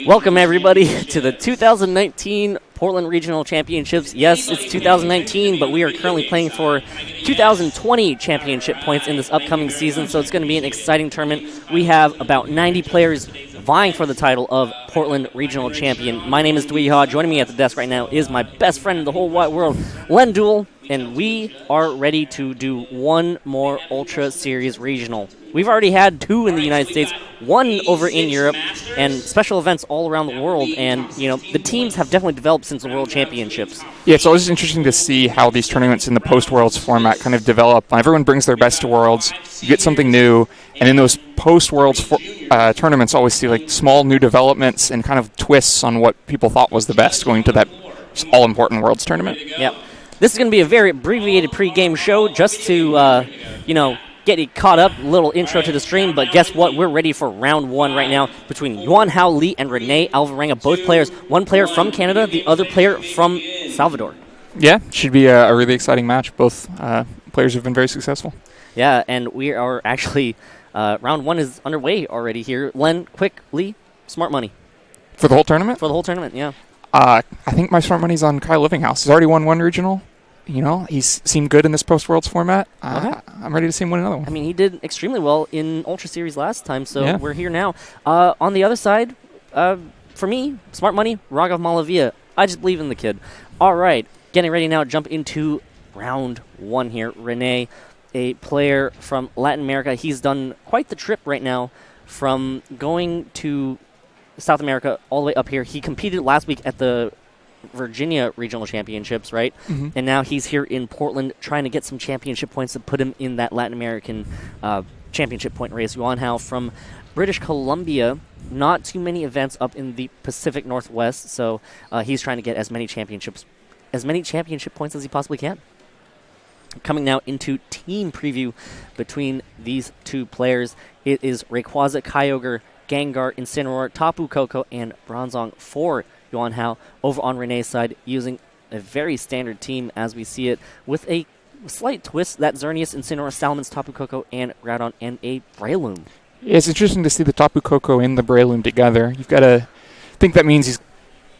Welcome, everybody, to the 2019 Portland Regional Championships. Yes, it's 2019, but we are currently playing for 2020 championship points in this upcoming season, so it's going to be an exciting tournament. We have about 90 players vying for the title of Portland Regional Champion. My name is Yuanhao. Joining me at the desk right now is my best friend in the whole wide world, Len Duel, and we are ready to do one more Ultra Series Regional. We've already had two in the United States, one over in Europe, and special events all around the world. And, you know, the teams have definitely developed since the World Championships. Yeah, it's always interesting to see how these tournaments in the post-Worlds format kind of develop. Everyone brings their best to Worlds, you get something new, and in those post-Worlds tournaments, always see like small new developments and kind of twists on what people thought was the best going to that all-important Worlds tournament. Yep. This is going to be a very abbreviated pre-game show just to, get you caught up, little intro to the stream, but guess what? We're ready for round one right now between Yuanhao Li and René Alvarenga, both players. One player from Canada, the other player from Salvador. Yeah, should be a really exciting match. Both players have been very successful. Yeah, and we are actually, round one is underway already here. Len, quickly, smart money. For the whole tournament? For the whole tournament, yeah. I think my smart money's on Kyle Livinghouse. He's already won one regional. You know, he's seemed good in this post-Worlds format. Okay. I'm ready to see him win another one. I mean, he did extremely well in Ultra Series last time, so yeah. We're here now. On the other side, for me, smart money, Raghav Malavia. I just believe in the kid. All right, getting ready now to jump into round one here. René, a player from Latin America. He's done quite the trip right now from going to South America all the way up here. He competed last week at the Virginia Regional Championships, right? Mm-hmm. And now he's here in Portland trying to get some championship points to put him in that Latin American championship point race. Yuanhao from British Columbia, not too many events up in the Pacific Northwest, so he's trying to get as many championship points as he possibly can. Coming now into team preview between these two players, it is Rayquaza Kyogre, Gengar, Incineroar, Tapu Koko, and Bronzong for Yuanhao. Over on René's side, using a very standard team as we see it, with a slight twist that Xerneas, Incineroar, Salamence, Tapu Koko, and Groudon, and a Breloom. Yeah, it's interesting to see the Tapu Koko and the Breloom together. You've got to think that means he's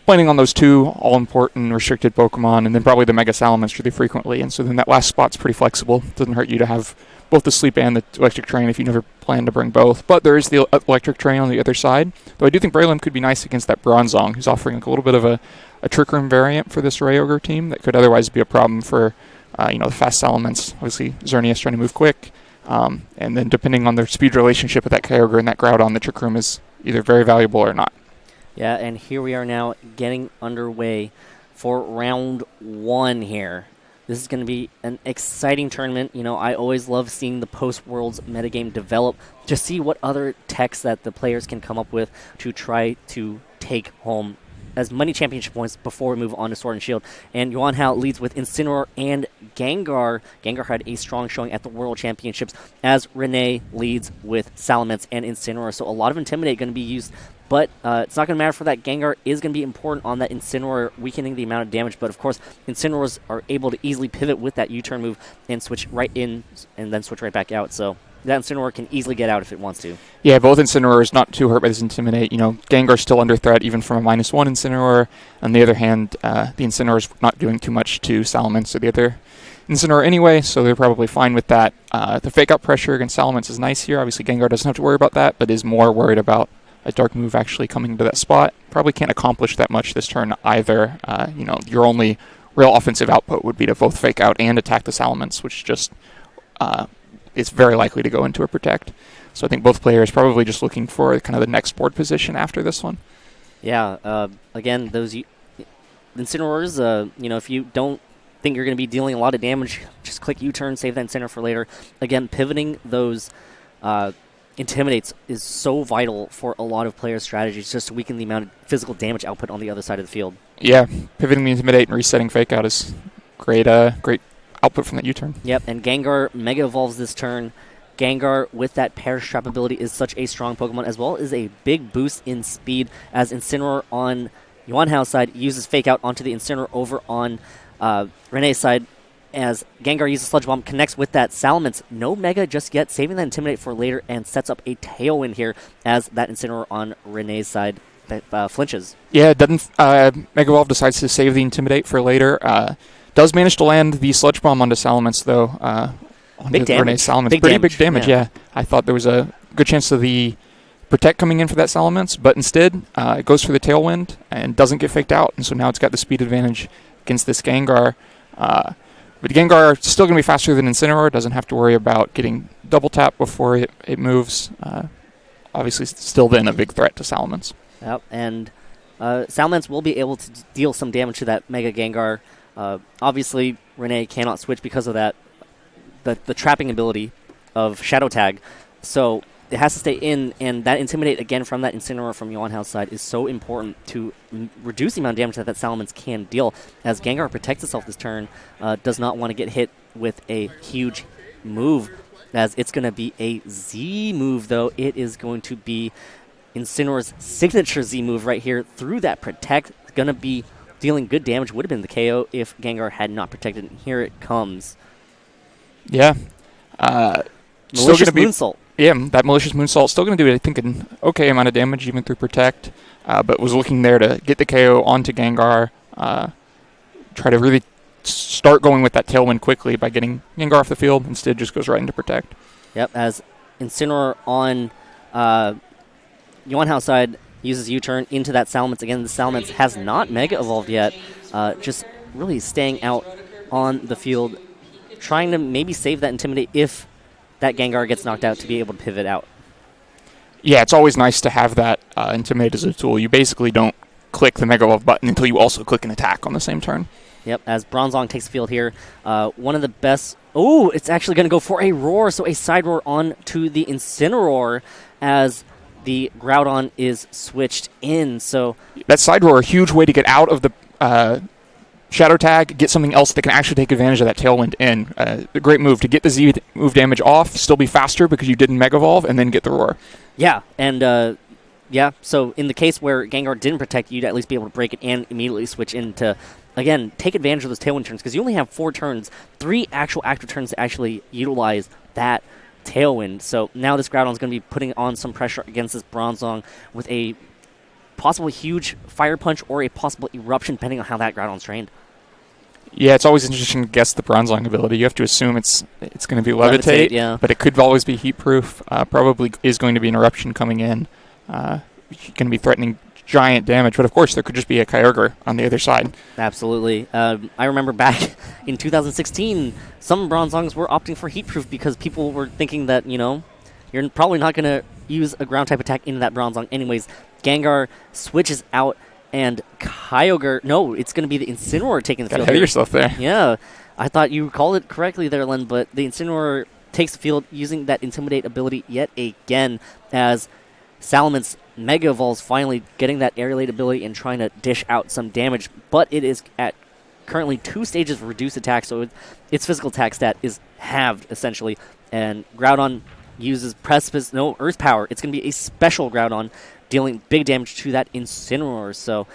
planning on those two all-important restricted Pokemon, and then probably the Mega Salamence really frequently. And so then that last spot's pretty flexible. Doesn't hurt you to have both the Sleep and the Electric Train if you never plan to bring both. But there is the Electric Train on the other side. Though I do think Breloom could be nice against that Bronzong, who's offering like a little bit of a Trick Room variant for this Kyogre team that could otherwise be a problem for the fast Salamence. Obviously, Xerneas trying to move quick. And then depending on their speed relationship with that Kyogre and that Groudon, the Trick Room is either very valuable or not. Yeah, and here we are now getting underway for round one here. This is going to be an exciting tournament. You know, I always love seeing the post-Worlds metagame develop to see what other techs that the players can come up with to try to take home as many championship points before we move on to Sword and Shield. And Yuanhao leads with Incineroar and Gengar. Gengar had a strong showing at the World Championships, as René leads with Salamence and Incineroar. So a lot of Intimidate going to be used, but it's not going to matter for that. Gengar is going to be important on that Incineroar, weakening the amount of damage. But, of course, Incineroars are able to easily pivot with that U-turn move and switch right in and then switch right back out. So that Incineroar can easily get out if it wants to. Yeah, both Incineroars not too hurt by this Intimidate. You know, Gengar's still under threat even from a -1 Incineroar. On the other hand, the Incineroar's not doing too much to Salamence or the other Incineroar anyway, so they're probably fine with that. The fake-out pressure against Salamence is nice here. Obviously, Gengar doesn't have to worry about that, but is more worried about a Dark move actually coming to that spot. Probably can't accomplish that much this turn either. Your only real offensive output would be to both fake out and attack the Salamence, which just is very likely to go into a protect. So I think both players probably just looking for kind of the next board position after this one. Yeah, again, those Incineroars, if you don't think you're going to be dealing a lot of damage, just click U-turn, save that Incineroar for later. Again, pivoting those Intimidates is so vital for a lot of players' strategies, just to weaken the amount of physical damage output on the other side of the field. Yeah, pivoting the Intimidate and resetting Fake Out is great output from that U-turn. Yep, and Gengar Mega Evolves this turn. Gengar, with that Perish Trap ability, is such a strong Pokemon, as well as a big boost in speed, as Incineroar on Yuanhao's side uses Fake Out onto the Incineroar over on René's side. As Gengar uses Sludge Bomb, connects with that Salamence. No Mega just yet, saving that Intimidate for later, and sets up a Tailwind here as that Incineroar on René's side flinches. Yeah, it doesn't. Mega Evolve decides to save the Intimidate for later. Does manage to land the Sludge Bomb onto Salamence, though. Big damage. Salamence. Big Pretty damage. big damage, yeah. I thought there was a good chance of the Protect coming in for that Salamence, but instead it goes for the Tailwind and doesn't get faked out, and so now it's got the speed advantage against this Gengar. But Gengar is still going to be faster than Incineroar, doesn't have to worry about getting double tap before it moves. Obviously, still then a big threat to Salamence. Yep, and Salamence will be able to deal some damage to that Mega Gengar. Obviously, René cannot switch because of that, the trapping ability of Shadow Tag. So it has to stay in, and that Intimidate, again, from that Incineroar from Yuanhao's side is so important to reduce the amount of damage that Salamence can deal, as Gengar protects itself this turn, does not want to get hit with a huge move, as it's going to be a Z move, though. It is going to be Incineroar's signature Z move right here through that Protect. It's going to be dealing good damage. Would have been the KO if Gengar had not protected, and here it comes. Yeah. Malicious Moonsault. Yeah, that Malicious Moonsault still going to do, I think, an okay amount of damage even through Protect, but was looking there to get the KO onto Gengar, try to really start going with that Tailwind quickly by getting Gengar off the field. Instead, just goes right into Protect. Yep, as Incineroar on Yuanhao's side uses U-turn into that Salamence. Again, the Salamence has not Mega Evolved yet, just really staying out on the field, trying to maybe save that Intimidate if that Gengar gets knocked out to be able to pivot out. Yeah, it's always nice to have that Intimidate as a tool. You basically don't click the Mega Evolve button until you also click an attack on the same turn. Yep, as Bronzong takes the field here. One of the best... Oh, it's actually going to go for a Roar, so a Side Roar on to the Incineroar as the Groudon is switched in. So that Side Roar, a huge way to get out of the Shadow Tag, get something else that can actually take advantage of that Tailwind in. A great move to get the Z move damage off, still be faster because you didn't Mega Evolve, and then get the Roar. Yeah, and yeah, so in the case where Gengar didn't protect, you'd at least be able to break it and immediately switch into, again, take advantage of those Tailwind turns, because you only have 4 turns, 3 actual active turns to actually utilize that Tailwind. So now this Groudon's going to be putting on some pressure against this Bronzong with a possible huge Fire Punch or a possible Eruption, depending on how that Groudon's trained. Yeah, it's always interesting to guess the Bronzong ability. You have to assume it's going to be Levitate, yeah. But it could always be Heat Proof. Probably is going to be an Eruption coming in. Going to be threatening giant damage, but of course there could just be a Kyogre on the other side. Absolutely. I remember back in 2016, some Bronzongs were opting for Heat Proof because people were thinking that, you know, you're probably not going to use a ground type attack into that Bronzong anyways. Gengar switches out, and Kyogre... No, it's going to be the Incineroar taking the field. Gotta have yourself there. Yeah. I thought you called it correctly there, Len, but the Incineroar takes the field using that Intimidate ability yet again, as Salamence Mega Evolves, finally getting that Aerial ability and trying to dish out some damage, but it is at currently 2 stages of reduced attack, so its physical attack stat is halved, essentially, and Groudon uses Earth Power. It's going to be a special Groudon, dealing big damage to that Incineroar, so,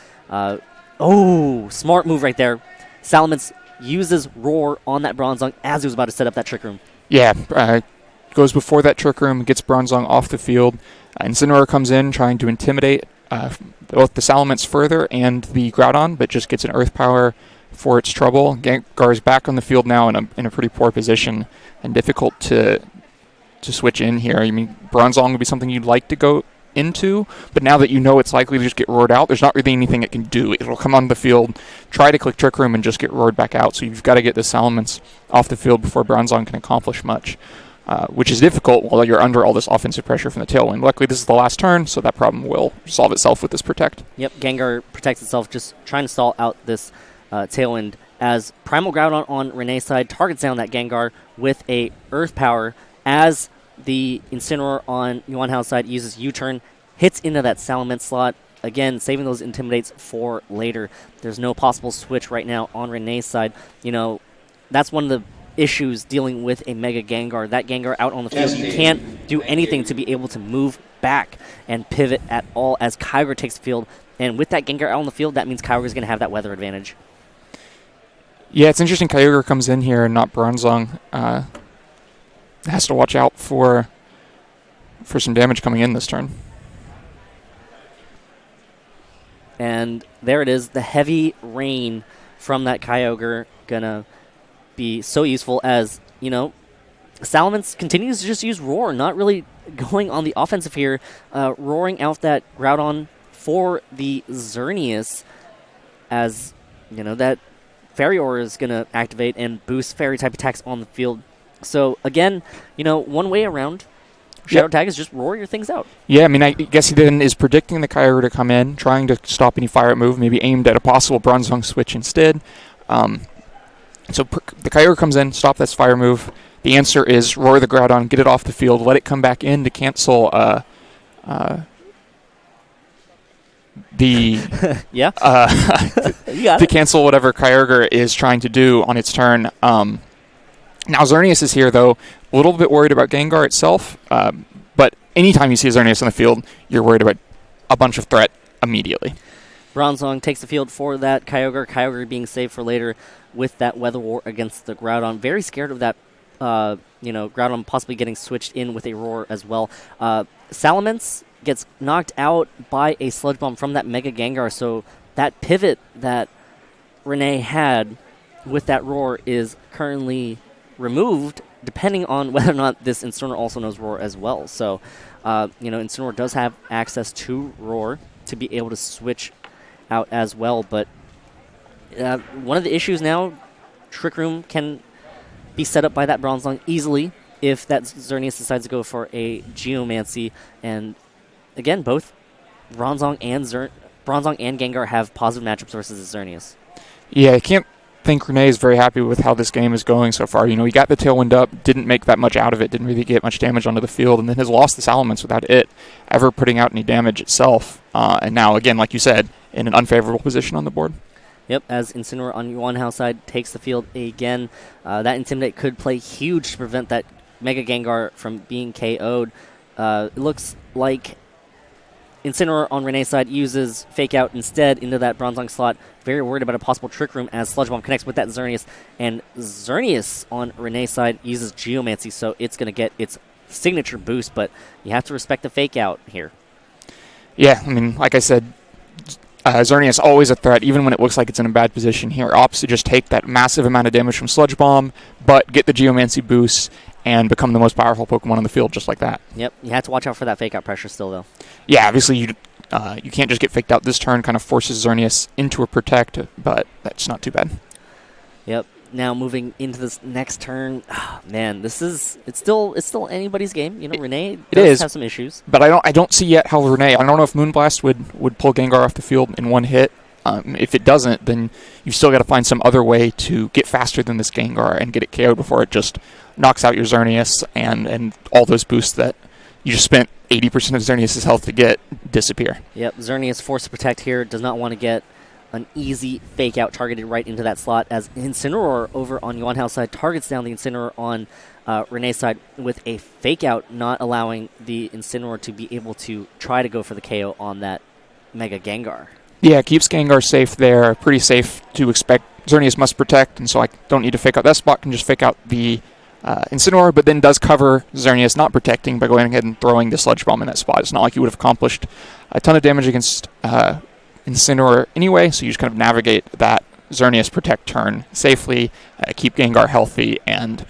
smart move right there. Salamence uses Roar on that Bronzong as he was about to set up that Trick Room. Yeah, goes before that Trick Room, gets Bronzong off the field. Incineroar comes in trying to intimidate both the Salamence further and the Groudon, but just gets an Earth Power for its trouble. Gengar is back on the field now in a pretty poor position and difficult to switch in here. I mean, Bronzong would be something you'd like to go into, but now that you know it's likely to just get roared out, there's not really anything it can do. It'll come on the field, try to click Trick Room, and just get roared back out. So you've got to get the Salamence off the field before Bronzong can accomplish much, which is difficult while you're under all this offensive pressure from the Tailwind. Luckily, this is the last turn, so that problem will solve itself with this Protect. Yep, Gengar protects itself, just trying to stall out this Tailwind, as Primal Groudon on René's side targets down that Gengar with a Earth Power, as the Incineroar on Yuanhao's side uses U-turn, hits into that Salamence slot, again, saving those Intimidates for later. There's no possible switch right now on René's side. You know, that's one of the issues dealing with a Mega Gengar. That Gengar out on the field, you can't do anything to be able to move back and pivot at all as Kyogre takes the field. And with that Gengar out on the field, that means Kyogre is going to have that weather advantage. Yeah, it's interesting Kyogre comes in here and not Bronzong. Has to watch out for some damage coming in this turn. And there it is, the heavy rain from that Kyogre gonna be so useful as, Salamence continues to just use Roar, not really going on the offensive here, roaring out that Groudon for the Xerneas as, that Fairy Aura is going to activate and boost Fairy-type attacks on the field. So, again, one way around Shadow Tag is just roar your things out. Yeah, I mean, I guess he then is predicting the Kyogre to come in, trying to stop any fire move, maybe aimed at a possible Bronzong switch instead. So the Kyogre comes in, stop this fire move. The answer is roar the Groudon, get it off the field, let it come back in to cancel to cancel whatever Kyogre is trying to do on its turn. Now Xerneas is here, though, a little bit worried about Gengar itself, but anytime you see Xerneas on the field, you're worried about a bunch of threat immediately. Bronzong takes the field for that Kyogre. Kyogre being saved for later with that Weather War against the Groudon. Very scared of that, Groudon possibly getting switched in with a Roar as well. Salamence gets knocked out by a Sludge Bomb from that Mega Gengar, so that pivot that René had with that Roar is currently removed, depending on whether or not this Incineroar also knows Roar as well. So, Incineroar does have access to Roar to be able to switch out as well, but one of the issues now, Trick Room can be set up by that Bronzong easily if that Xerneas decides to go for a Geomancy, and again, both Bronzong and Gengar have positive matchups versus the Xerneas. Yeah, I can't think René is very happy with how this game is going so far. He got the Tailwind up, didn't make that much out of it, didn't really get much damage onto the field, and then has lost the Salamence without it ever putting out any damage itself. And now, again, like you said, in an unfavorable position on the board. Yep, as Incineroar on Yuanhao side takes the field again. That Intimidate could play huge to prevent that Mega Gengar from being KO'd. It looks like Incineroar on René's side uses Fake Out instead into that Bronzong slot. Very worried about a possible Trick Room as Sludge Bomb connects with that Xerneas. And Xerneas on René's side uses Geomancy, so it's going to get its signature boost, but you have to respect the Fake Out here. Yeah, I mean, like I said, Xerneas always a threat, even when it looks like it's in a bad position here. Opts to just take that massive amount of damage from Sludge Bomb, but get the Geomancy boost and become the most powerful Pokemon on the field just like that. Yep, you have to watch out for that Fake Out pressure still, though. Yeah, obviously you can't just get faked out this turn, kind of forces Xerneas into a Protect, but that's not too bad. Yep. Now moving into this next turn, man, it's still anybody's game. René does have some issues, but I don't see yet how René. I don't know if Moonblast would pull Gengar off the field in one hit. If it doesn't, then you've still got to find some other way to get faster than this Gengar and get it KO'd before it just knocks out your Xerneas and all those boosts that you just spent 80% of Xerneas' health to get disappear. Yep, Xerneas forced to protect here, does not want to get an easy Fake Out targeted right into that slot as Incineroar over on Yuanhao's side targets down the Incineroar on René's side with a Fake Out, not allowing the Incineroar to be able to try to go for the KO on that Mega Gengar. Yeah, it keeps Gengar safe there. Pretty safe to expect. Xerneas must protect, and so I don't need to Fake Out that spot. Can just Fake Out the Incineroar, but then does cover Xerneas not protecting by going ahead and throwing the Sludge Bomb in that spot. It's not like you would have accomplished a ton of damage against Incineroar anyway, so you just kind of navigate that Xerneas protect turn safely, keep Gengar healthy, and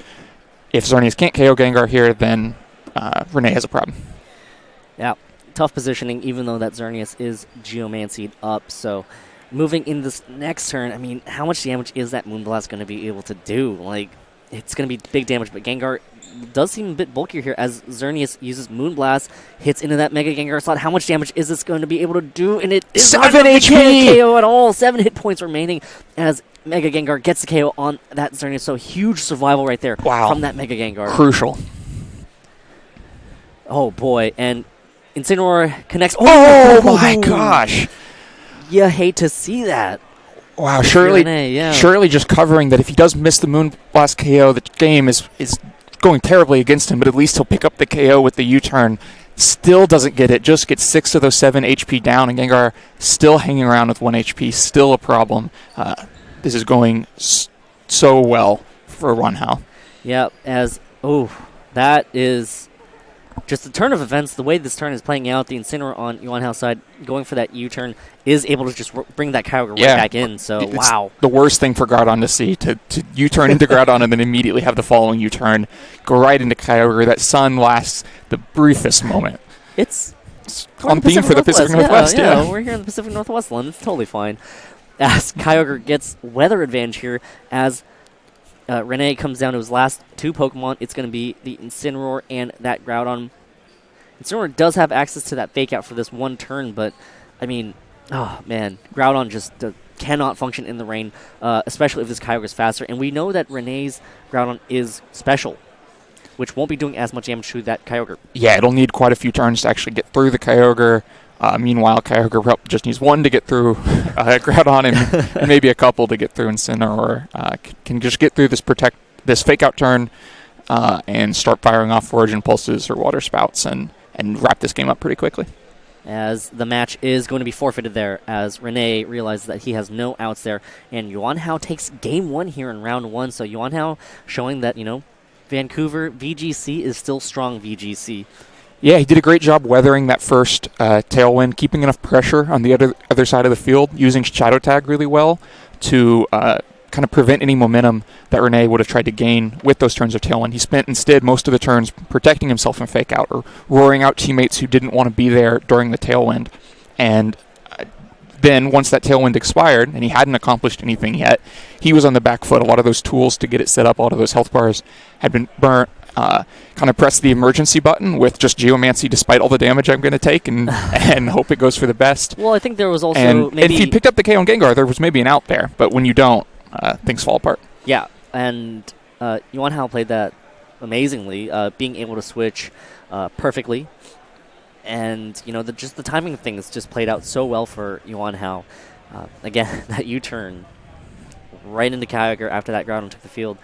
if Xerneas can't KO Gengar here, then René has a problem. Yeah, tough positioning, even though that Xerneas is Geomancied up. So moving in this next turn, I mean, how much damage is that Moonblast going to be able to do? Like, it's going to be big damage, but Gengar does seem a bit bulkier here as Xerneas uses Moonblast, hits into that Mega Gengar slot. How much damage is this going to be able to do? And it is 7 HP! KO at all. 7 hit points remaining as Mega Gengar gets the KO on that Xerneas. So huge survival right there from that Mega Gengar. Crucial. Oh, boy. And Incineroar connects. Oh my gosh. You hate to see that. Wow, surely just covering that if he does miss the Moonblast KO, the game is going terribly against him, but at least he'll pick up the KO with the U-turn. Still doesn't get it, just gets 6 of those 7 HP down, and Gengar still hanging around with 1 HP, still a problem. This is going so well for Yuanhao. Yeah, that is just the turn of events, the way this turn is playing out, the Incineroar on Yuanhao's side going for that U-turn is able to just bring that Kyogre right back in. So, it's wow. the worst thing for Groudon to see, to U-turn into Groudon and then immediately have the following U-turn go right into Kyogre. That sun lasts the briefest moment. It's on theme for the Pacific Northwest. Yeah, we're here in the Pacific Northwest land. It's totally fine. As Kyogre gets weather advantage here, as René comes down to his last two Pokemon, it's going to be the Incineroar and that Groudon. Incineroar does have access to that Fake Out for this one turn, but, I mean, oh, man, Groudon just cannot function in the rain, especially if this Kyogre is faster. And we know that René's Groudon is special, which won't be doing as much damage to that Kyogre. Yeah, it'll need quite a few turns to actually get through the Kyogre. Meanwhile, Kyogre just needs one to get through Groudon and maybe a couple to get through Incineroar. Can just get through this Fake Out turn and start firing off Forage Impulses or Water Spouts and wrap this game up pretty quickly. As the match is going to be forfeited there, as René realizes that he has no outs there, and Yuanhao takes game one here in round one. So Yuanhao showing that, Vancouver VGC is still strong VGC. Yeah, he did a great job weathering that first tailwind, keeping enough pressure on the other side of the field, using Shadow Tag really well to kind of prevent any momentum that René would have tried to gain with those turns of tailwind. He spent instead most of the turns protecting himself from Fake Out or roaring out teammates who didn't want to be there during the tailwind. And then once that tailwind expired and he hadn't accomplished anything yet, he was on the back foot. A lot of those tools to get it set up, a lot of those health bars had been burnt. Kind of press the emergency button with just Geomancy despite all the damage I'm going to take and hope it goes for the best. Well, I think there was also and maybe... if he picked up the KO on Gengar, there was maybe an out there. But when you don't, things fall apart. Yeah, and Yuanhao played that amazingly, being able to switch perfectly. And, just the timing of things just played out so well for Yuanhao. Again, that U-turn right into Kyogre after that Groudon took the field.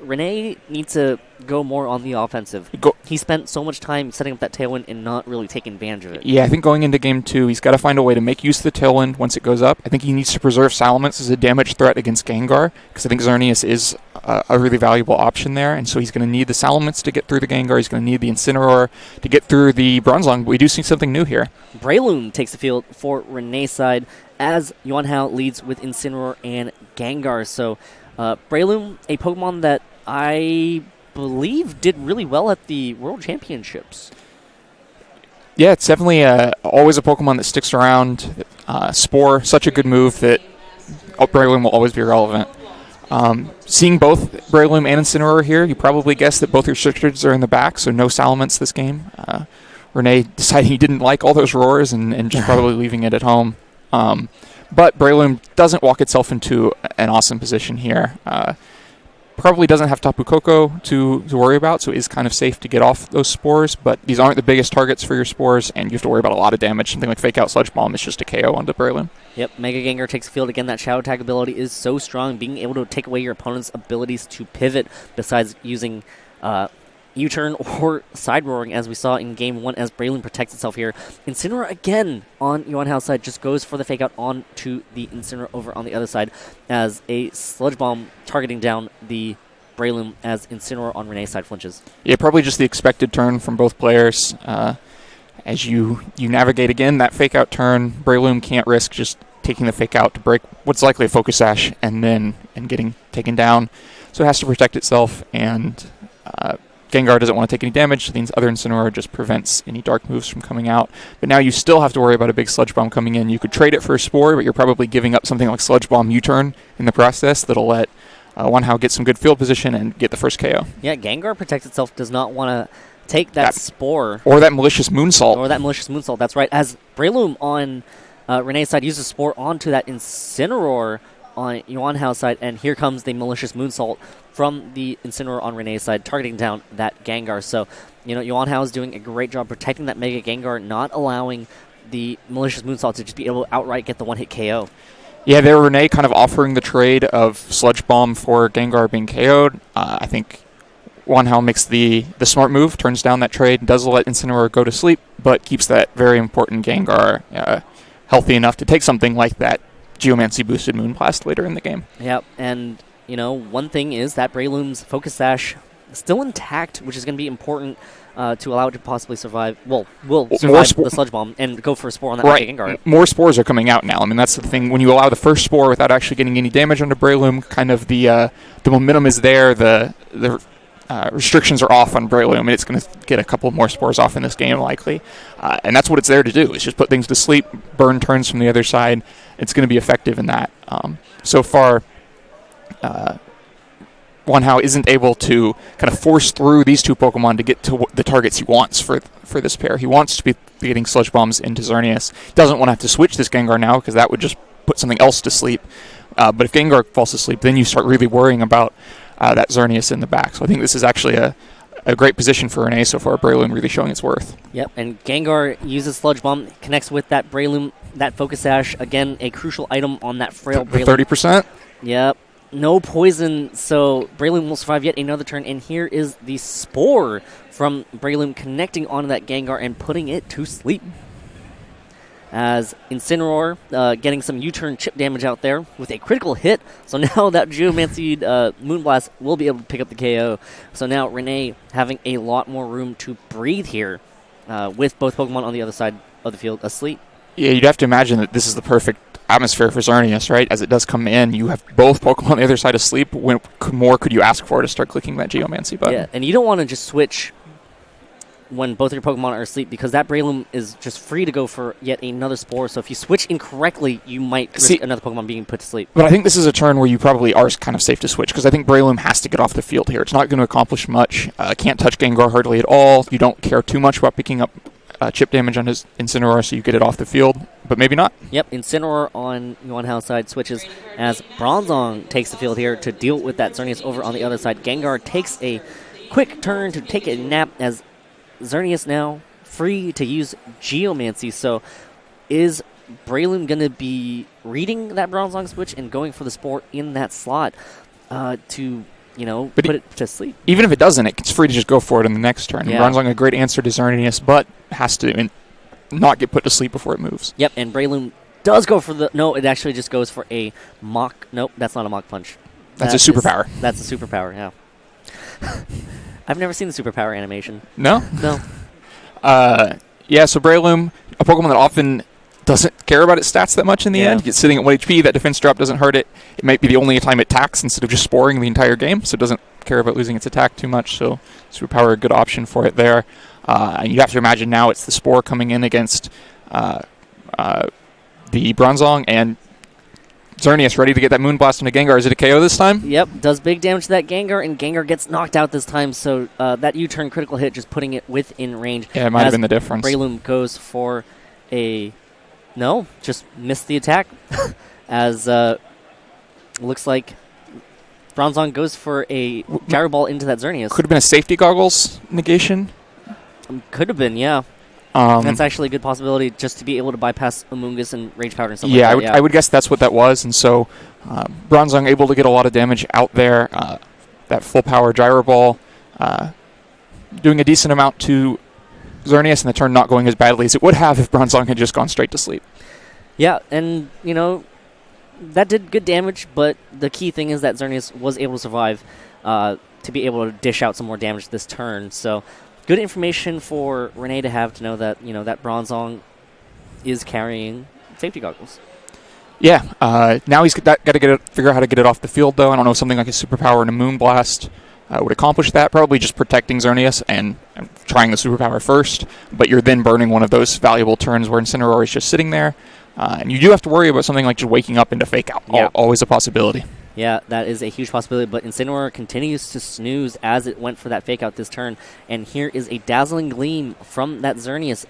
René needs to go more on the offensive. He spent so much time setting up that tailwind and not really taking advantage of it. Yeah, I think going into game two, he's got to find a way to make use of the tailwind once it goes up. I think he needs to preserve Salamence as a damage threat against Gengar, because I think Xerneas is a really valuable option there, and so he's going to need the Salamence to get through the Gengar. He's going to need the Incineroar to get through the Bronzong, but we do see something new here. Breloom takes the field for René's side as Yuanhao leads with Incineroar and Gengar. So Breloom, a Pokemon that I believe did really well at the World Championships. Yeah, it's definitely always a Pokemon that sticks around. Spore, such a good move that Breloom will always be relevant. Seeing both Breloom and Incineroar here, you probably guessed that both restrictors are in the back, so no Salamence this game. René decided he didn't like all those roars and just probably leaving it at home. But Breloom doesn't walk itself into an awesome position here. Probably doesn't have Tapu Koko to worry about, so it is kind of safe to get off those spores, but these aren't the biggest targets for your spores, and you have to worry about a lot of damage. Something like Fake Out Sludge Bomb is just a KO onto Breloom. Yep, Mega Gengar takes the field. Again, that Shadow Tag ability is so strong, being able to take away your opponent's abilities to pivot, besides using U-turn or side roaring, as we saw in game one, as Breloom protects itself here. Incineroar again on Yuanhao's side just goes for the Fake Out onto the Incineroar over on the other side, as a Sludge Bomb targeting down the Breloom as Incineroar on René's side flinches. Yeah, probably just the expected turn from both players. As you navigate again that Fake Out turn, Breloom can't risk just taking the Fake Out to break what's likely a Focus Sash and getting taken down. So it has to protect itself, and Gengar doesn't want to take any damage, so the other Incineroar just prevents any dark moves from coming out. But now you still have to worry about a big Sludge Bomb coming in. You could trade it for a Spore, but you're probably giving up something like Sludge Bomb U-turn in the process that'll let Yuanhao get some good field position and get the first KO. Yeah, Gengar protects itself, does not want to take that Spore. Or that Malicious Moonsault. That's right. As Breloom on René's side uses Spore onto that Incineroar on Yuanhao's side, and here comes the Malicious Moonsault from the Incineroar on René's side, targeting down that Gengar. So, Yuanhao is doing a great job protecting that Mega Gengar, not allowing the Malicious Moonsault to just be able to outright get the one-hit KO. Yeah, there René kind of offering the trade of Sludge Bomb for Gengar being KO'd. I think Yuanhao makes the smart move, turns down that trade, does let Incineroar go to sleep, but keeps that very important Gengar healthy enough to take something like that Geomancy-boosted Moonblast later in the game. Yep, and, one thing is that Breloom's Focus Sash still intact, which is going to be important to allow it to possibly survive. Well, will survive the Sludge Bomb and go for a Spore on that Gengar. More Spores are coming out now. I mean, that's the thing. When you allow the first Spore without actually getting any damage onto Breloom, kind of the momentum is there. The restrictions are off on Breloom, and it's going to get a couple more Spores off in this game, likely. And that's what it's there to do, is just put things to sleep, burn turns from the other side. It's going to be effective in that. So far, Yuanhao isn't able to kind of force through these two Pokemon to get to the targets he wants for this pair. He wants to be getting Sludge Bombs into Xerneas. Doesn't want to have to switch this Gengar now, because that would just put something else to sleep. But if Gengar falls asleep, then you start really worrying about that Xerneas in the back. So I think this is actually a great position for René so far. Breloom really showing its worth. Yep, and Gengar uses Sludge Bomb, connects with that Breloom, that Focus Sash. Again, a crucial item on that frail Breloom. 30%? Yep. No poison, so Breloom will survive yet another turn, and here is the Spore from Breloom connecting onto that Gengar and putting it to sleep. As Incineroar getting some U-turn chip damage out there with a critical hit, so now that Geomancy Moonblast will be able to pick up the KO. So now René having a lot more room to breathe here with both Pokemon on the other side of the field asleep. Yeah, you'd have to imagine that this is the perfect atmosphere for Xerneas, right? As it does come in, you have both Pokemon on the other side asleep. What more could you ask for to start clicking that Geomancy button? Yeah, and you don't want to just switch when both of your Pokemon are asleep, because that Breloom is just free to go for yet another Spore. So if you switch incorrectly, you might risk another Pokemon being put to sleep. But I think this is a turn where you probably are kind of safe to switch, because I think Breloom has to get off the field here. It's not going to accomplish much. Can't touch Gengar hardly at all. You don't care too much about picking up chip damage on his Incineroar, so you get it off the field, but maybe not. Yep, Incineroar on Yuanhao's side switches as Bronzong takes the field here to deal with that Xerneas over on the other side. Gengar takes a quick turn to take a nap as Xerneas now free to use Geomancy. So is Breloom going to be reading that Bronzong switch and going for the Spore in that slot to put it to sleep? Even if it doesn't, it's free to just go for it in the next turn. Yeah. Bronzong a great answer to Xerneas, but has to not get put to sleep before it moves. Yep, and Breloom does go for the... No, it actually just goes for a Mach... Nope, that's not a Mach Punch. That's a superpower. That's a superpower, yeah. I've never seen the superpower animation. No? No. Yeah, so Breloom, a Pokemon that often doesn't care about its stats that much in the end. It's sitting at 1 HP. That defense drop doesn't hurt it. It might be the only time it attacks instead of just sporing the entire game, so it doesn't care about losing its attack too much. So Superpower, a good option for it there. And you have to imagine now it's the Spore coming in against the Bronzong, and Xerneas ready to get that Moonblast into Gengar. Is it a KO this time? Yep, does big damage to that Gengar, and Gengar gets knocked out this time, so that U-turn critical hit just putting it within range. Yeah, it might have been the difference. Breloom goes for a... No, just missed the attack. As looks like Bronzong goes for a Gyro Ball into that Xerneas. Could have been a safety goggles negation. Could have been, yeah. That's actually a good possibility, just to be able to bypass Amoonguss and Rage Powder and stuff like that. I would guess that's what that was. And so Bronzong able to get a lot of damage out there. That full power Gyro Ball doing a decent amount to Xerneas, and the turn not going as badly as it would have if Bronzong had just gone straight to sleep. Yeah, and, that did good damage, but the key thing is that Xerneas was able to survive to be able to dish out some more damage this turn. So good information for René to have, to know that, that Bronzong is carrying safety goggles. Yeah, now he's got to figure out how to get it off the field, though. I don't know, something like a Superpower and a Moonblast would accomplish that. Probably just protecting Xerneas and trying the Superpower first, but you're then burning one of those valuable turns where Incineroar is just sitting there. And you do have to worry about something like just waking up into Fake Out. Yeah. Always a possibility. Yeah, that is a huge possibility, but Incineroar continues to snooze as it went for that Fake Out this turn. And here is a Dazzling Gleam from that Xerneas.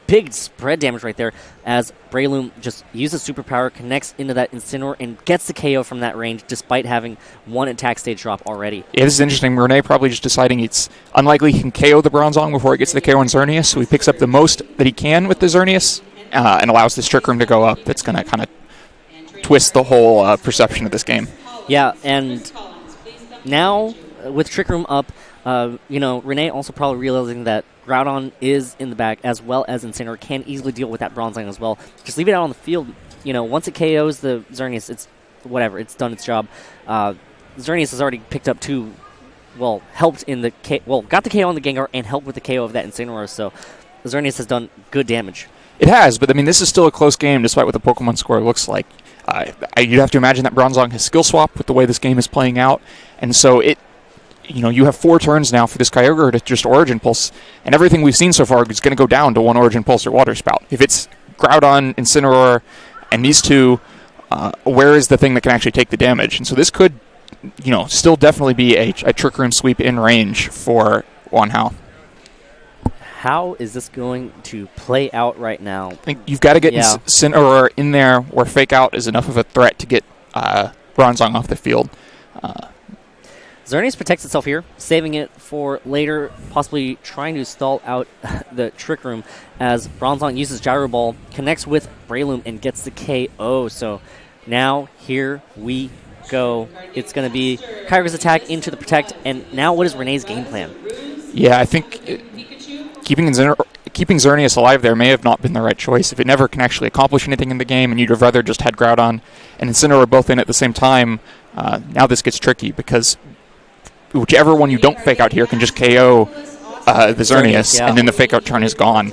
Big spread damage right there as Breloom just uses Superpower, connects into that Incineroar, and gets the KO from that range despite having one attack stage drop already. Yeah, this is interesting. René probably just deciding it's unlikely he can KO the Bronzong before it gets the KO on Xerneas, so he picks up the most that he can with the Xerneas and allows this Trick Room to go up. That's going to kind of twist the whole perception of this game. Yeah, and now with Trick Room up, René also probably realizing that Groudon is in the back, as well as Incineroar can easily deal with that Bronzong as well. Just leave it out on the field. Once it KOs the Xerneas, it's whatever. It's done its job. Xerneas has already picked up 2 helped in the got the KO on the Gengar and helped with the KO of that Incineroar. So Xerneas has done good damage. It has, but I mean, this is still a close game despite what the Pokemon score looks like. You'd have to imagine that Bronzong has skill swap with the way this game is playing out, and so you have 4 turns now for this Kyogre to just Origin Pulse, and everything we've seen so far is going to go down to 1 Origin Pulse or Water Spout. If it's Groudon, Incineroar, and these two, where is the thing that can actually take the damage? And so this could, still definitely be a Trick Room sweep in range for Yuanhao. How is this going to play out right now? I think you've got to get Incineroar in there where Fake Out is enough of a threat to get Bronzong off the field. Xerneas protects itself here, saving it for later, possibly trying to stall out the Trick Room as Bronzong uses Gyro Ball, connects with Breloom, and gets the KO. So now here we go. It's going to be Kyogre's attack into the Protect, and now what is René's game plan? Yeah, I think keeping Xerneas alive there may have not been the right choice. If it never can actually accomplish anything in the game and you'd have rather just had Groudon and Incineroar both in at the same time, now this gets tricky because whichever one you don't Fake Out here can just KO the Xerneas, and then the Fake Out turn is gone.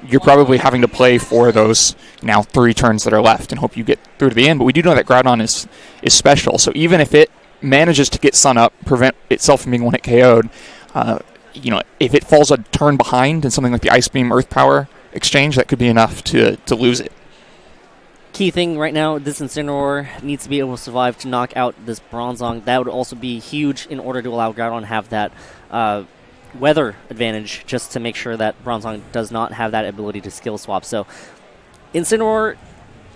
You're probably having to play for those now 3 turns that are left and hope you get through to the end, but we do know that Groudon is special, so even if it manages to get Sun Up, prevent itself from being one-hit KO'd, if it falls a turn behind in something like the Ice Beam Earth Power exchange, that could be enough to lose it. Key thing right now, this Incineroar needs to be able to survive to knock out this Bronzong. That would also be huge in order to allow Groudon to have that weather advantage, just to make sure that Bronzong does not have that ability to skill swap. So Incineroar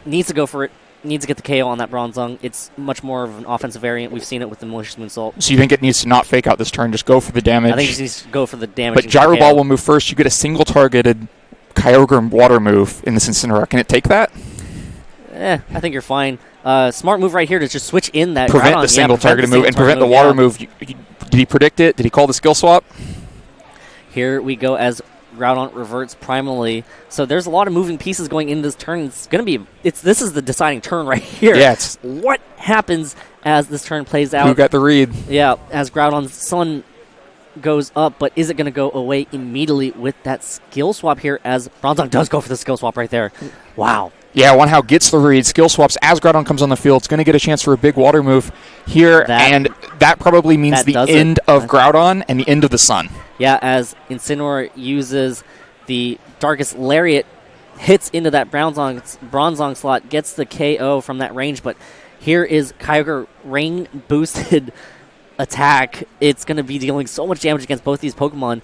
needs to go for it, needs to get the KO on that Bronzong. It's much more of an offensive variant. We've seen it with the Malicious Moonsault. So you think it needs to not Fake Out this turn, just go for the damage? I think it just needs to go for the damage. But Gyro Ball will move first. You get a single targeted Kyogre water move in this Incineroar. Can it take that? I think you're fine. Smart move right here to just switch in that prevent Groudon. The single targeted move and prevent the water move. Did he predict it? Did he call the skill swap? Here we go as Groudon reverts primally. So there's a lot of moving pieces going in this turn. This is the deciding turn right here. Yeah, what happens as this turn plays out? Who got the read? Yeah, as Groudon's Sun goes up, but is it going to go away immediately with that skill swap here as Bronzong does go for the skill swap right there? Wow. Yeah, Yuanhao gets the read, skill swaps as Groudon comes on the field. It's going to get a chance for a big water move here, and that probably means the end of Groudon and the end of the Sun. Yeah, as Incineroar uses the Darkest Lariat, hits into that Bronzong slot, gets the KO from that range, but here is Kyogre rain-boosted attack. It's going to be dealing so much damage against both these Pokemon.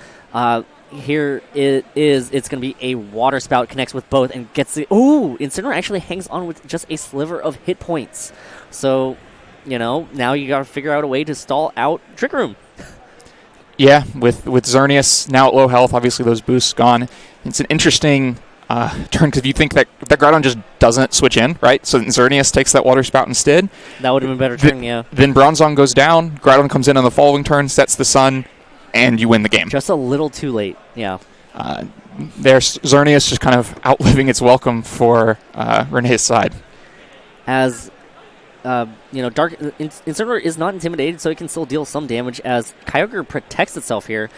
Here it is. It's going to be a Water Spout, connects with both, and gets the... Ooh! Incineroar actually hangs on with just a sliver of hit points. So, now you got to figure out a way to stall out Trick Room. Yeah, with Xerneas now at low health, obviously those boosts gone. It's an interesting turn, because if you think that Groudon just doesn't switch in, right? So Xerneas takes that Water Spout instead. That would have been a better turn, yeah. Then Bronzong goes down, Groudon comes in on the following turn, sets the Sun, and you win the game. Just a little too late, yeah. There's Xerneas just kind of outliving its welcome for René's side. As, Incineroar is not intimidated, so it can still deal some damage as Kyogre protects itself here.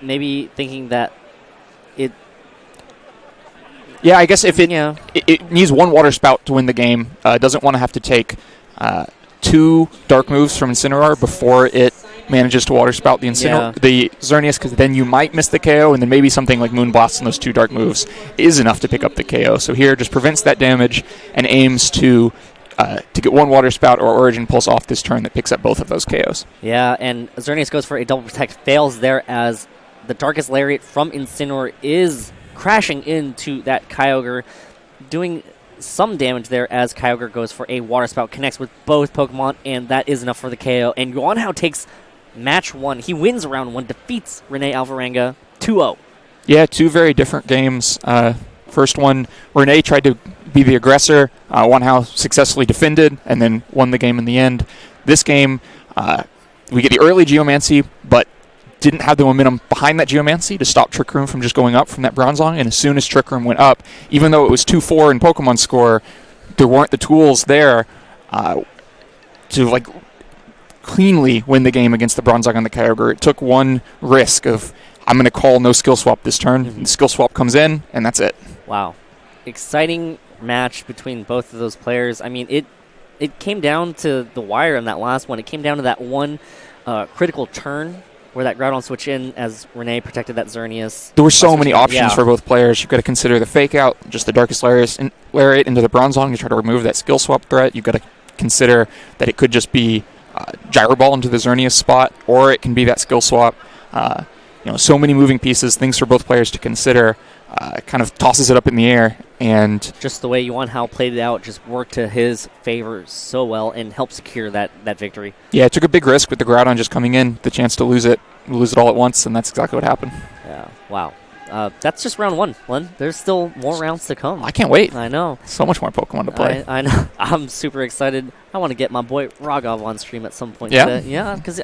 Maybe thinking that it... Yeah, I guess if it needs 1 Water Spout to win the game, doesn't want to have to take 2 Dark moves from Incineroar before it manages to Water Spout the Xerneas, because then you might miss the KO, and then maybe something like Moonblast and those 2 Dark moves is enough to pick up the KO. So here just prevents that damage and aims to get 1 Water Spout or Origin Pulse off this turn that picks up both of those KOs. Yeah, and Xerneas goes for a double protect, fails there as the Darkest Lariat from Incineroar is crashing into that Kyogre, doing some damage there as Kyogre goes for a Water Spout, connects with both Pokemon, and that is enough for the KO. And Yuanhao takes match 1. He wins round 1, defeats René Alvarenga 2-0. Yeah, 2 very different games. First one, René tried to be the aggressor. Yuanhao successfully defended and then won the game in the end. This game, we get the early Geomancy, but didn't have the momentum behind that Geomancy to stop Trick Room from just going up from that Bronzong. And as soon as Trick Room went up, even though it was 2-4 in Pokemon score, there weren't the tools there to cleanly win the game against the Bronzong and the Kyogre. It took one risk of, I'm going to call no skill swap this turn. The skill swap comes in, and that's it. Wow. Exciting match between both of those players. I mean, it came down to the wire in that last one. It came down to that one critical turn where that Groudon switch in as René protected that Xerneas. There were so many options for both players. You've got to consider the fake out, just the Darkest Lariat into the Bronzong to try to remove that skill swap threat. You've got to consider that it could just be Gyro Ball into the Xerneas spot, or it can be that skill swap. So many moving pieces, things for both players to consider. Kind of tosses it up in the air, and just the way Yuanhao played it out just worked to his favor so well and helped secure that victory. Yeah, it took a big risk with the Groudon just coming in, the chance to lose it all at once, and that's exactly what happened. Yeah, wow. That's just round one, Len. There's still more rounds to come. I can't wait. I know. So much more Pokemon to play. I know. I'm super excited. I want to get my boy Raghav on stream at some point. Yeah? Yeah, because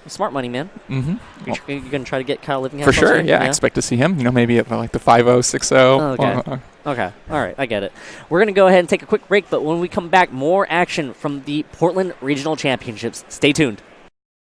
smart money, man. Mm-hmm. You're going to try to get Kyle Livinghouse for sure, on yeah. I expect to see him, maybe at like the 5-0, 6-0. Okay. Okay. All right. I get it. We're going to go ahead and take a quick break, but when we come back, more action from the Portland Regional Championships. Stay tuned.